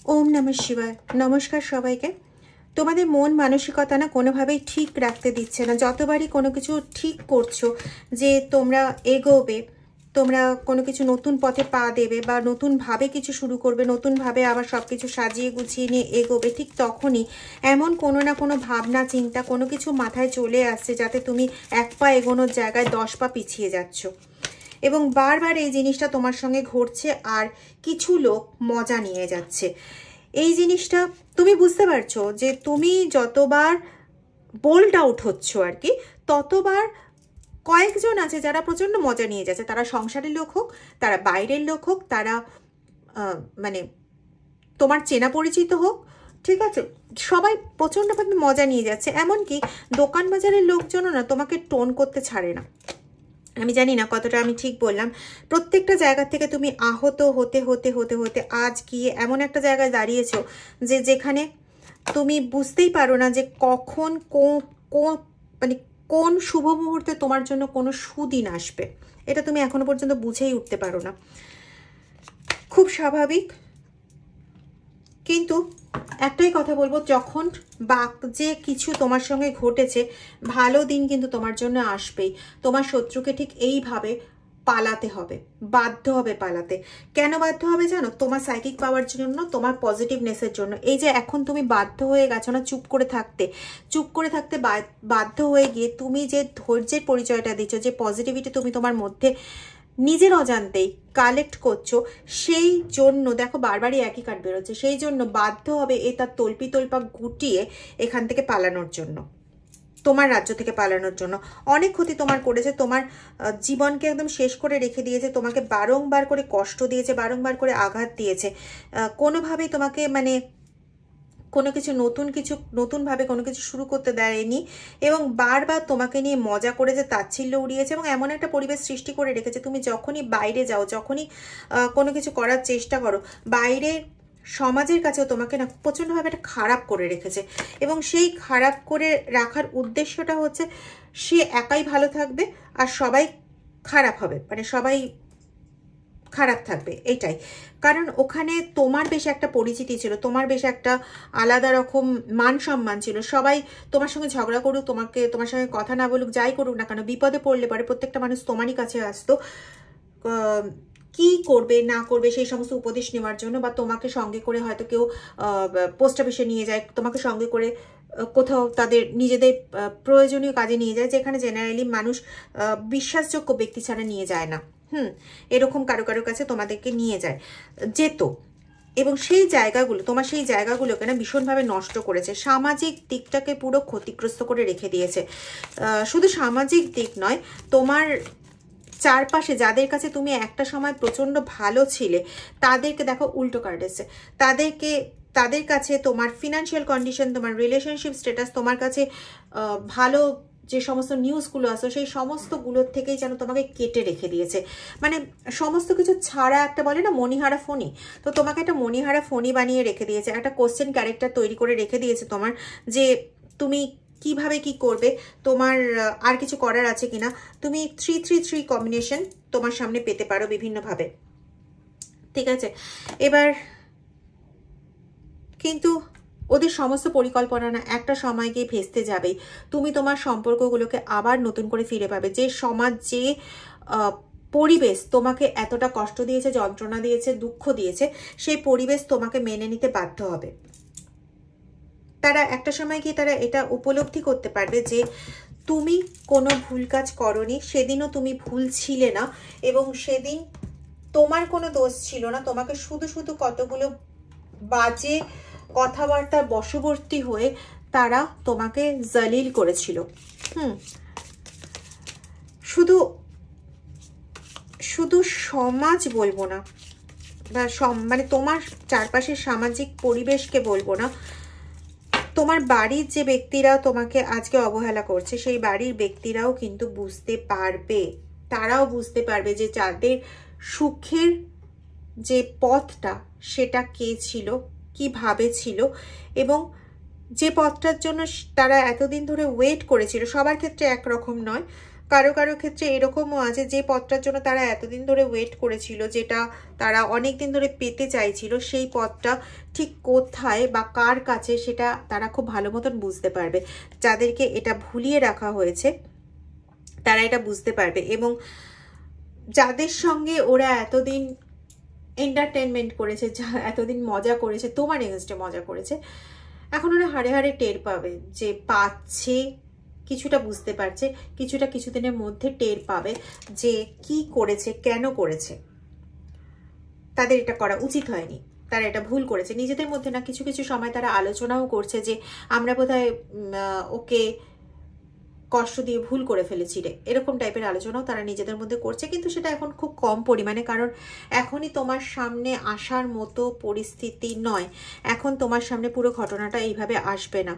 ওম নমঃ শিবায়। নমস্কার সবাইকে। তোমাদের মন মানসিকতা না কোনোভাবেই ঠিক রাখতে দিচ্ছে না। যতবারই কোনো কিছু ঠিক করছো যে তোমরা এগোবে, তোমরা কোনো কিছু নতুন পথে পা দেবে বা নতুনভাবে কিছু শুরু করবে, নতুনভাবে আবার সব কিছু সাজিয়ে গুছিয়ে নিয়ে এগোবে, ঠিক তখনই এমন কোনো না কোনো ভাবনা চিন্তা কোনো কিছু মাথায় চলে আসছে যাতে তুমি এক পা এগোনোর জায়গায় 10 পা পিছিয়ে যাচ্ছ। এবং বারবার এই জিনিসটা তোমার সঙ্গে ঘটছে আর কিছু লোক মজা নিয়ে যাচ্ছে। এই জিনিসটা তুমি বুঝতে পারছো যে তুমি যতবার বোল্ড আউট হচ্ছ আর কি, ততবার কয়েকজন আছে যারা প্রচণ্ড মজা নিয়ে যাচ্ছে। তারা সংসারের লোক হোক, তারা বাইরের লোক হোক, তারা মানে তোমার চেনা পরিচিত হোক, ঠিক আছে, সবাই প্রচণ্ডভাবে মজা নিয়ে যাচ্ছে। এমনকি দোকান বাজারের লোকজনও না তোমাকে টোন করতে ছাড়ে না। আমি জানি না কতটা আমি ঠিক বললাম। প্রত্যেকটা জায়গা থেকে তুমি আহত হতে হতে হতে হতে আজ গিয়ে এমন একটা জায়গায় দাঁড়িয়েছো যে যেখানে তুমি বুঝতেই পারো না যে কখন মানে কোন শুভ মুহূর্তে তোমার জন্য কোনো সুদিন আসবে। এটা তুমি এখনো পর্যন্ত বুঝেই উঠতে পারো না। খুব স্বাভাবিক, কিন্তু একটাই কথা বলবো, যখন যে কিছু তোমার সঙ্গে ঘটেছে, ভালো দিন কিন্তু তোমার জন্য আসবেই। তোমার শত্রুকে ঠিক এইভাবে পালাতে হবে, বাধ্য হবে পালাতে। কেন বাধ্য হবে জানো? তোমার সাইকিক পাওয়ার জন্য, তোমার পজিটিভনেসের জন্য। এই যে এখন তুমি বাধ্য হয়ে গেছো না চুপ করে থাকতে বাধ্য হয়ে গিয়ে তুমি যে ধৈর্যের পরিচয়টা দিচ্ছ, যে পজিটিভিটি তুমি তোমার মধ্যে নিজের অজান্তেই কালেক্ট করছো, সেই জন্য দেখো বারবারই একই কার্ড বেরোচ্ছে। সেই জন্য বাধ্য হবে তার তল্পা গুটিয়ে এখান থেকে পালানোর জন্য, তোমার রাজ্য থেকে পালানোর জন্য। অনেক ক্ষতি তোমার করেছে, তোমার জীবনকে একদম শেষ করে রেখে দিয়েছে, তোমাকে বারংবার করে কষ্ট দিয়েছে, বারংবার করে আঘাত দিয়েছে, কোনোভাবেই তোমাকে মানে নতুনভাবে কোনো কিছু শুরু করতে দেয়নি, এবং বারবার তোমাকে নিয়ে মজা করেছে, তাচ্ছিল্য উড়িয়েছে, এবং এমন একটা পরিবেশ সৃষ্টি করে রেখেছে তুমি যখনই বাইরে যাও, যখনই কোনো কিছু করার চেষ্টা করো, বাইরে সমাজের কাছেও তোমাকে না প্রচণ্ডভাবে একটা খারাপ করে রেখেছে। এবং সেই খারাপ করে রাখার উদ্দেশ্যটা হচ্ছে সে একাই ভালো থাকবে আর সবাই খারাপ হবে, মানে সবাই খারাপ থাকবে, এইটাই। কারণ ওখানে তোমার বেশ একটা পরিচিতি ছিল, তোমার বেশ একটা আলাদা রকম মান সম্মান ছিল। সবাই তোমার সঙ্গে ঝগড়া করুক, তোমার সঙ্গে কথা না বলুক, যাই করুক না কেন, বিপদে পড়লে পরে প্রত্যেকটা মানুষ তোমারই কাছে আসতো কি করবে না করবে সেই সমস্ত উপদেশ নেওয়ার জন্য, বা তোমাকে সঙ্গে করে হয়তো কেউ পোস্ট অফিসে নিয়ে যায়, তোমাকে সঙ্গে করে কোথাও তাদের নিজেদের প্রয়োজনীয় কাজে নিয়ে যায়, যেখানে জেনারেলি মানুষ বিশ্বাসযোগ্য ব্যক্তি ছাড়া নিয়ে যায় না। এরকম কারো কাছে তোমাদেরকে নিয়ে যেত। এবং সেই জায়গাগুলোকে না ভীষণভাবে নষ্ট করেছে, সামাজিক দিকটাকে পুরো ক্ষতিগ্রস্ত করে রেখে দিয়েছে। শুধু সামাজিক দিক নয়, তোমার চারপাশে যাদের কাছে তুমি একটা সময় প্রচণ্ড ভালো ছিলে, তাদেরকে দেখো উল্টো কার্ড এসেছে। তাদের কাছে তোমার ফিনান্সিয়াল কন্ডিশন, তোমার রিলেশনশিপ স্ট্যাটাস, তোমার কাছে ভালো যে সমস্ত নিউজগুলো আসো, সেই সমস্তগুলোর থেকেই যেন তোমাকে কেটে রেখে দিয়েছে। মানে সমস্ত কিছু ছাড়া একটা বলে না মণিহারা ফণি, তো তোমাকে একটা মণিহারা ফণি বানিয়ে রেখে দিয়েছে, একটা কোশ্চেন ক্যারেক্টার তৈরি করে রেখে দিয়েছে তোমার, যে তুমি কিভাবে কি করবে, তোমার আর কিছু করার আছে কিনা। তুমি 3-3-3 কম্বিনেশন তোমার সামনে পেতে পারো বিভিন্নভাবে, ঠিক আছে। এবার কিন্তু ওদের সমস্ত পরিকল্পনা না একটা সময় গিয়ে ভেস্তে যাবেই। তুমি তোমার সম্পর্কগুলোকে আবার নতুন করে ফিরে পাবে। যে সমাজ, যে পরিবেশ তোমাকে এতটা কষ্ট দিয়েছে, যন্ত্রণা দিয়েছে, দুঃখ দিয়েছে, সেই পরিবেশ তোমাকে মেনে নিতে বাধ্য হবে। তারা একটা সময় গিয়ে তারা এটা উপলব্ধি করতে পারবে যে তুমি কোনো ভুল কাজ করনি, সেদিনও তুমি ভুল ছিলে না, এবং সেদিন তোমার কোনো দোষ ছিল না। তোমাকে শুধু কতগুলো বাজে কথাবার্তার বশবর্তী হয়ে তারা তোমাকে জলিল করেছিল। শুধু সমাজ বলবো না, বা মানে তোমার চারপাশের সামাজিক পরিবেশকে বলবো না, তোমার বাড়ির যে ব্যক্তিরা তোমাকে আজকে অবহেলা করছে, সেই বাড়ির ব্যক্তিরাও কিন্তু বুঝতে পারবে, তারাও বুঝতে পারবে যে যাদের সুখের যে পথটা সেটা কে ছিল, কিভাবে ছিল, এবং যে পথটার জন্য তারা এতদিন ধরে ওয়েট করেছিল। সবার ক্ষেত্রে একরকম নয়, কারো কারো ক্ষেত্রে এরকমও আছে যে পদটার জন্য তারা এতদিন ধরে ওয়েট করেছিল, যেটা তারা অনেক দিন ধরে পেতে চাইছিল, সেই পদটা ঠিক কোথায় বা কার কাছে সেটা তারা খুব ভালো মতন বুঝতে পারবে। যাদেরকে এটা ভুলিয়ে রাখা হয়েছে তারা এটা বুঝতে পারবে, এবং যাদের সঙ্গে ওরা এতদিন এন্টারটেনমেন্ট করেছে, এতদিন মজা করেছে, তোমার এগেনস্টে মজা করেছে, এখন ওরা হাড়ে হাড়ে টের পাবে যে পাচ্ছে, কিছুটা বুঝতে পারছে, কিছুটা কিছুদিনের মধ্যে টের পাবে যে কি করেছে, কেন করেছে। তাদের এটা করা উচিত হয়নি, তারা এটা ভুল করেছে নিজেদের মধ্যে। না, কিছু কিছু সময় তারা আলোচনাও করছে যে আমরা বোধহয় ওকে কষ্ট দিয়ে ভুল করে ফেলেছি রে, এরকম টাইপের আলোচনাও তারা নিজেদের মধ্যে করছে, কিন্তু সেটা এখন খুব কম পরিমাণে, কারণ এখনই তোমার সামনে আসার মতো পরিস্থিতি নয়। এখন তোমার সামনে পুরো ঘটনাটা এইভাবে আসবে না।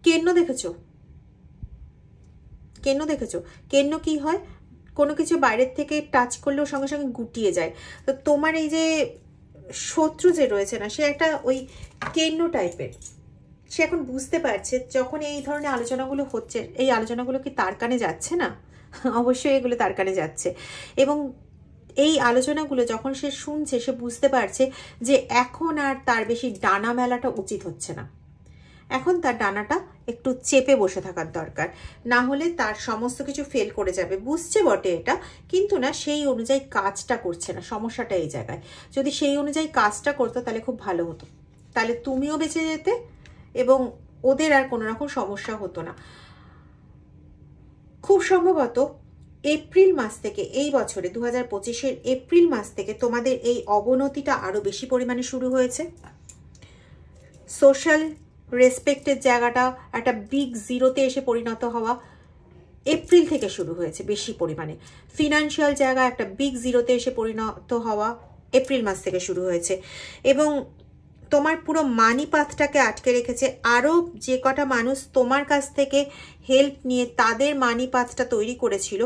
কেন্ন দেখেছো? কেন্ন দেখেছো? কেন্ন কি হয়, কোনো কিছু বাইরের থেকে টাচ করলেও সঙ্গে সঙ্গে গুটিয়ে যায়। তো তোমার এই যে শত্রু যে রয়েছে না, সে একটা ওই কেন্ন টাইপের। সে এখন বুঝতে পারছে যখন এই ধরনের আলোচনাগুলো হচ্ছে, এই আলোচনাগুলো কি তার কানে যাচ্ছে না? অবশ্যই এগুলো তার কানে যাচ্ছে, এবং এই আলোচনাগুলো যখন সে শুনছে সে বুঝতে পারছে যে এখন আর তার বেশি ডানা মেলাটা উচিত হচ্ছে না। এখন তার ডানাটা একটু চেপে বসে থাকার দরকার, না হলে তার সমস্ত কিছু ফেল করে যাবে। বুঝছে বটে এটা, কিন্তু না সেই অনুযায়ী কাজটা করছে না। সমস্যাটা এই জায়গায়। যদি সেই অনুযায়ী কাজটা করতো তাহলে খুব ভালো হতো, তাহলে তুমিও বেঁচে যেতে এবং ওদের আর কোনো রকম সমস্যা হতো না। খুব সম্ভবত এপ্রিল মাস থেকে, এই বছরে 2025-এর এপ্রিল মাস থেকে তোমাদের এই অবনতিটা আরো বেশি পরিমাণে শুরু হয়েছে। সোশ্যাল রেসপেক্টের জায়গাটা একটা বিগ জিরোতে এসে পরিণত হওয়া এপ্রিল থেকে শুরু হয়েছে বেশি পরিমাণে। ফিনান্সিয়াল জায়গা একটা বিগ জিরোতে এসে পরিণত হওয়া এপ্রিল মাস থেকে শুরু হয়েছে, এবং তোমার পুরো মানি পাথটাকে আটকে রেখেছে। আরও যে কটা মানুষ তোমার কাছ থেকে হেল্প নিয়ে তাদের মানি পাথটা তৈরি করেছিল,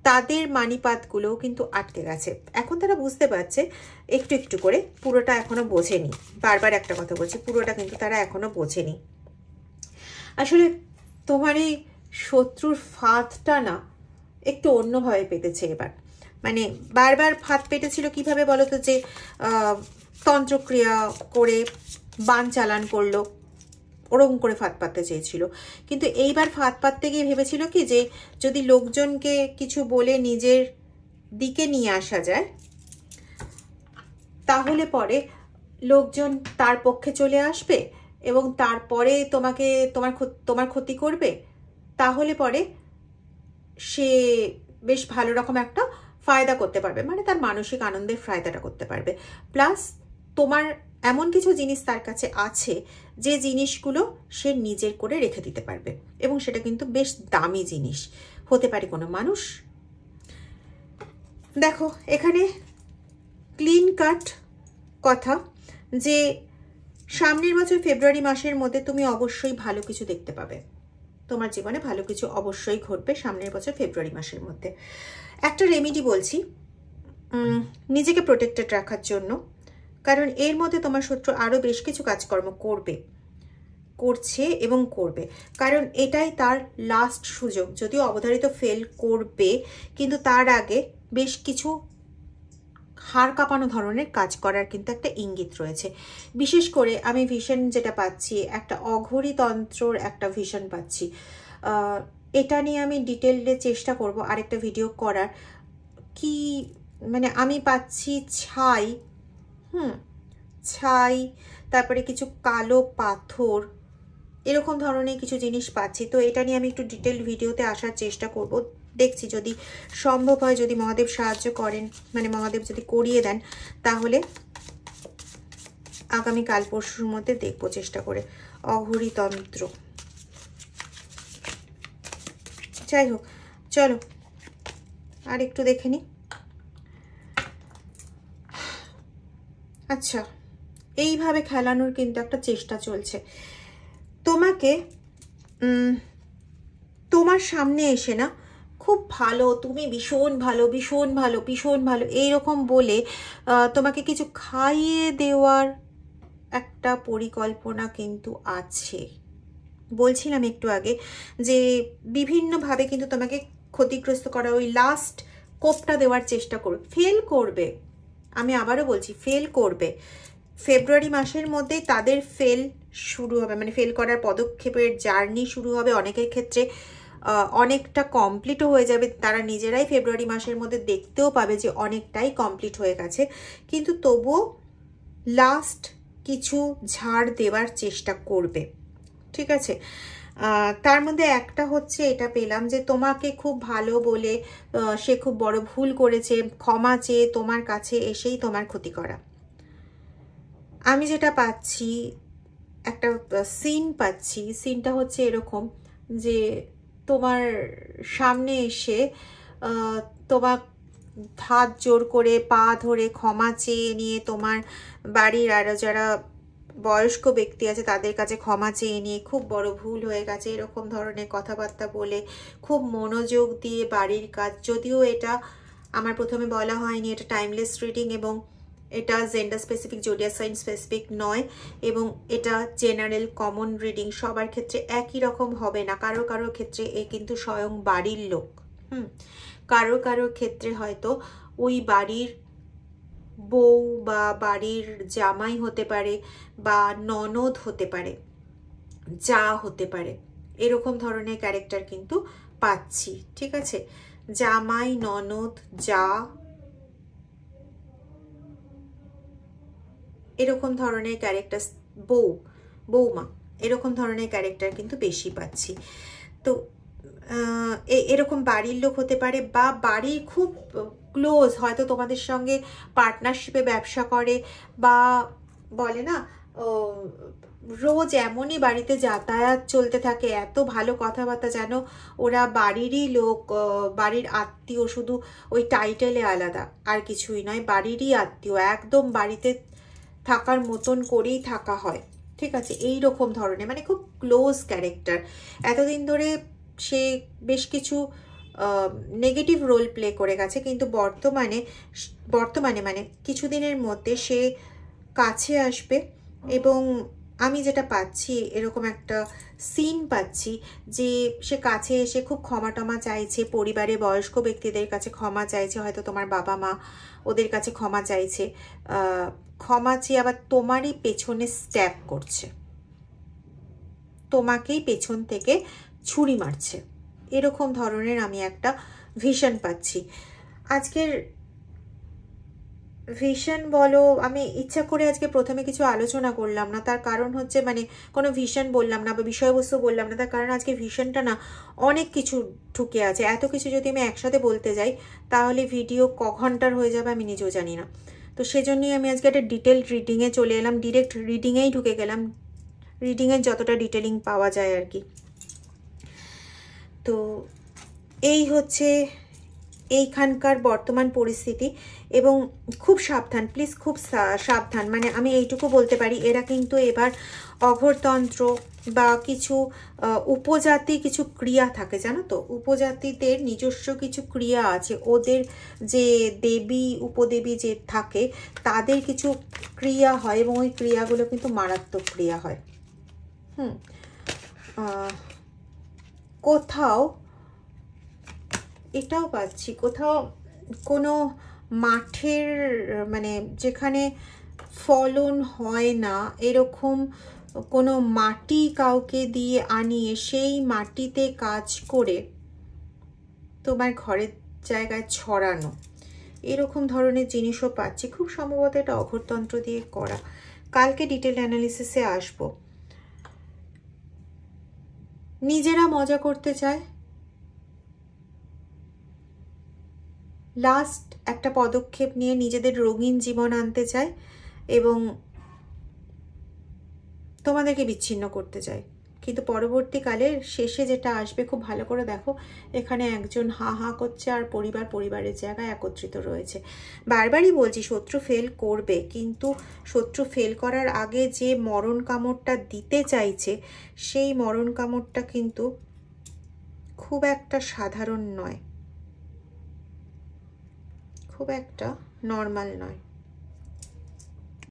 তাদের মানি পাথগুলোও কিন্তু আটকে গেছে। এখন তারা বুঝতে পারছে একটু একটু করে, পুরোটা এখনো বোঝেনি। বারবার একটা কথা বলছি, পুরোটা কিন্তু তারা এখনো বোঝেনি। আসলে তোমার এই শত্রুর ফাঁদটা না একটু অন্যভাবে পেতেছে এবার। মানে বারবার ফাঁদ পেতেছিল কিভাবে বলো তো, যে তন্ত্রক্রিয়া করে বান চালান করলো, ওরকম করে ফাঁদ পাততে চেয়েছিল। কিন্তু এইবার ফাঁদ পাততে গিয়ে ভেবেছিল কি, যে যদি লোকজনকে কিছু বলে নিজের দিকে নিয়ে আসা যায়, তাহলে পরে লোকজন তার পক্ষে চলে আসবে এবং তারপরে তোমার ক্ষতি করবে। তাহলে পরে সে বেশ ভালো রকম একটা ফায়দা করতে পারবে, মানে তার মানসিক আনন্দের ফায়দাটা করতে পারবে। প্লাস তোমার এমন কিছু জিনিস তার কাছে আছে যে জিনিসগুলো সে নিজের করে রেখে দিতে পারবে, এবং সেটা কিন্তু বেশ দামি জিনিস হতে পারে কোনো মানুষ। দেখো এখানে ক্লিন কাট কথা, যে সামনের বছর ফেব্রুয়ারি মাসের মধ্যে তুমি অবশ্যই ভালো কিছু দেখতে পাবে। তোমার জীবনে ভালো কিছু অবশ্যই ঘটবে সামনের বছর ফেব্রুয়ারি মাসের মধ্যে। একটা রেমেডি বলছি নিজেকে প্রোটেক্টেড রাখার জন্য, কারণ এর মধ্যে তোমার শত্রু আরও বেশ কিছু কাজকর্ম করছে এবং করবে, কারণ এটাই তার লাস্ট সুযোগ। যদিও অবধারিত ফেল করবে, কিন্তু তার আগে বেশ কিছু হাড় কাঁপানো ধরনের কাজ করার কিন্তু একটা ইঙ্গিত রয়েছে। বিশেষ করে আমি ভিশন যেটা পাচ্ছি, একটা অঘরীতন্ত্রর একটা ভিশন পাচ্ছি। এটা নিয়ে আমি ডিটেইলে চেষ্টা করব আরেকটা ভিডিও করার। কি মানে আমি পাচ্ছি ছাই, তারপরে কিছু কালো পাথর, এরকম ধরনের কিছু জিনিস পাচ্ছি। তো এটা নিয়ে আমি একটু ডিটেইল ভিডিওতে আসার চেষ্টা করব। দেখছি যদি সম্ভব হয়, যদি মহাদেব সাহায্য করেন, মানে মহাদেব যদি করিয়ে দেন, তাহলে আগামীকাল পরশুর মধ্যে দেখবো চেষ্টা করে অঘরীতন্ত্র। যাই হোক, চলো আর একটু দেখে নি। আচ্ছা, এইভাবে খেলানোর কিন্তু একটা চেষ্টা চলছে। তোমাকে তোমার সামনে এসে না খুব ভালো, তুমি ভীষণ ভালো ভীষণ ভালো ভীষণ ভালো এইরকম বলে তোমাকে কিছু খাইয়ে দেওয়ার একটা পরিকল্পনা কিন্তু আছে। বলছিলাম একটু আগে যে বিভিন্নভাবে কিন্তু তোমাকে ক্ষতিগ্রস্ত করা, ওই লাস্ট কোপটা দেওয়ার চেষ্টা করবে, ফেল করবে। আমি আবারও বলছি ফেল করবে। ফেব্রুয়ারি মাসের মধ্যেই তাদের ফেল শুরু হবে, মানে ফেল করার পদক্ষেপের জার্নি শুরু হবে। অনেকের ক্ষেত্রে অনেকটা কমপ্লিটও হয়ে যাবে, তারা নিজেরাই ফেব্রুয়ারি মাসের মধ্যে দেখতেও পাবে যে অনেকটাই কমপ্লিট হয়ে গেছে, কিন্তু তবুও লাস্ট কিছু ঝাড় দেওয়ার চেষ্টা করবে, ঠিক আছে। তার মধ্যে একটা হচ্ছে এটা পেলাম যে তোমাকে খুব ভালো বলে সে খুব বড় ভুল করেছে, ক্ষমা চেয়ে তোমার কাছে এসেই তোমার ক্ষতি করা। আমি যেটা পাচ্ছি একটা সিন পাচ্ছি, সিনটা হচ্ছে এরকম যে তোমার সামনে এসে তোমার হাত জোর করে পা ধরে ক্ষমা চেয়ে নিয়ে, তোমার বাড়ির আরো যারা বয়স্ক ব্যক্তি আছে তাদের কাছে ক্ষমা চেয়ে নিয়ে খুব বড় ভুল হয়ে গেছে এরকম ধরনের কথাবার্তা বলে খুব মনোযোগ দিয়ে বাড়ির কাজ, যদিও এটা আমার প্রথমে বলা হয়নি এটা টাইমলেস রিডিং এবং এটা gender specific, zodiac sign specific নয়, এবং এটা জেনারেল কমন রিডিং, সবার ক্ষেত্রে একই রকম হবে না। কারো কারো ক্ষেত্রে এ কিন্তু স্বয়ং বাড়ির লোক, কারো কারো ক্ষেত্রে হয়তো ওই বাড়ির বউ বা বাড়ির জামাই হতে পারে বা ননদ হতে পারে, যা হতে পারে, এরকম ধরনের ক্যারেক্টার কিন্তু পাচ্ছি, ঠিক আছে। জামাই, ননদ, যা, এরকম ধরনের ক্যারেক্টার, বৌমা, এরকম ধরনের ক্যারেক্টার কিন্তু বেশি পাচ্ছি। তো এরকম বাড়ির লোক হতে পারে বা বাড়ির খুব ক্লোজ, হয়তো তোমাদের সঙ্গে পার্টনারশিপে ব্যবসা করে বা বলে না রোজ এমনই বাড়িতে যাতায়াত চলতে থাকে, এত ভালো কথাবার্তা, যেন ওরা বাড়িরই লোক, বাড়ির আত্মীয়, শুধু ওই টাইটেলে আলাদা আর কিছুই নয়, বাড়িরই আত্মীয়, একদম বাড়িতে থাকার মতন করেই থাকা হয়, ঠিক আছে। এই রকম ধরনের মানে খুব ক্লোজ ক্যারেক্টার। এতদিন ধরে সে বেশ কিছু নেগেটিভ রোল প্লে করে গেছে, কিন্তু বর্তমানে মানে কিছুদিনের মধ্যে সে কাছে আসবে। এবং আমি যেটা পাচ্ছি এরকম একটা সিন পাচ্ছি যে সে কাছে এসে খুব ক্ষমা টমা চাইছে, পরিবারে বয়স্ক ব্যক্তিদের কাছে ক্ষমা চাইছে, হয়তো তোমার বাবা মা ওদের কাছে ক্ষমা চাইছে, ক্ষমা চেয়ে আবার তোমারই পেছনে স্ট্যাপ করছে, তোমাকেই পেছন থেকে ছুরি মারছে, এরকম ধরনের আমি একটা ভিশন পাচ্ছি। আজকের ভিশন বলো, আমি ইচ্ছা করে আজকে প্রথমে কিছু আলোচনা করলাম না, তার কারণ হচ্ছে মানে কোনো ভিশন বললাম না বা বিষয়বস্তু বললাম না, তার কারণ আজকে ভিশনটা না অনেক কিছু ঢুকে আছে। এত কিছু যদি আমি একসাথে বলতে যাই তাহলে ভিডিও ক ঘন্টার হয়ে যাবে আমি নিজেও জানি না। তো সেজন্যই আমি আজকে একটা ডিটেল রিডিংয়ে চলে এলাম, ডিরেক্ট রিডিংয়েই ঢুকে গেলাম, রিডিংয়ের যতটা ডিটেলিং পাওয়া যায় আর কি। তো এই হচ্ছে এইখানকার বর্তমান পরিস্থিতি, এবং খুব সাবধান, প্লিজ খুব সাবধান। মানে আমি এইটুকু বলতে পারি, এরা কিন্তু এবার অঘরতন্ত্র বা কিছু উপজাতি কিছু ক্রিয়া থাকে, জানো তো, উপজাতিদের নিজস্ব কিছু ক্রিয়া আছে, ওদের যে দেবী উপদেবী যে থাকে তাদের কিছু ক্রিয়া হয়, এবং ওই ক্রিয়াগুলো কিন্তু মারাত্মক ক্রিয়া হয়। কোথাও এটাও পাচ্ছি, কোথাও কোনো মাঠের মানে যেখানে ফলন হয় না এরকম কোনো মাটি কাউকে দিয়ে আনিয়ে সেই মাটিতে কাজ করে তোমার ঘরের জায়গায় ছড়ানো, এরকম ধরনের জিনিসও পাচ্ছি। খুব সম্ভবত এটা অঘরতন্ত্র দিয়ে করা। কালকে ডিটেল অ্যানালিসিসে আসবো। নিজেরা মজা করতে চায়, লাস্ট একটা পদক্ষেপ নিয়ে নিজেদের রঙিন জীবন আনতে চায় এবং তোমাদেরকে বিচ্ছিন্ন করতে চায়, কিন্তু পরবর্তীকালে শেষে যেটা আসবে খুব ভালো করে দেখো, এখানে একজন হা হা করছে আর পরিবারের জায়গায় একত্রিত রয়েছে। বারবারই বলছি শত্রু ফেল করবে, কিন্তু শত্রু ফেল করার আগে যে মরণ কামড়টা দিতে চাইছে সেই মরণ কামড়টা কিন্তু খুব একটা সাধারণ নয়, খুব একটা নর্মাল নয়।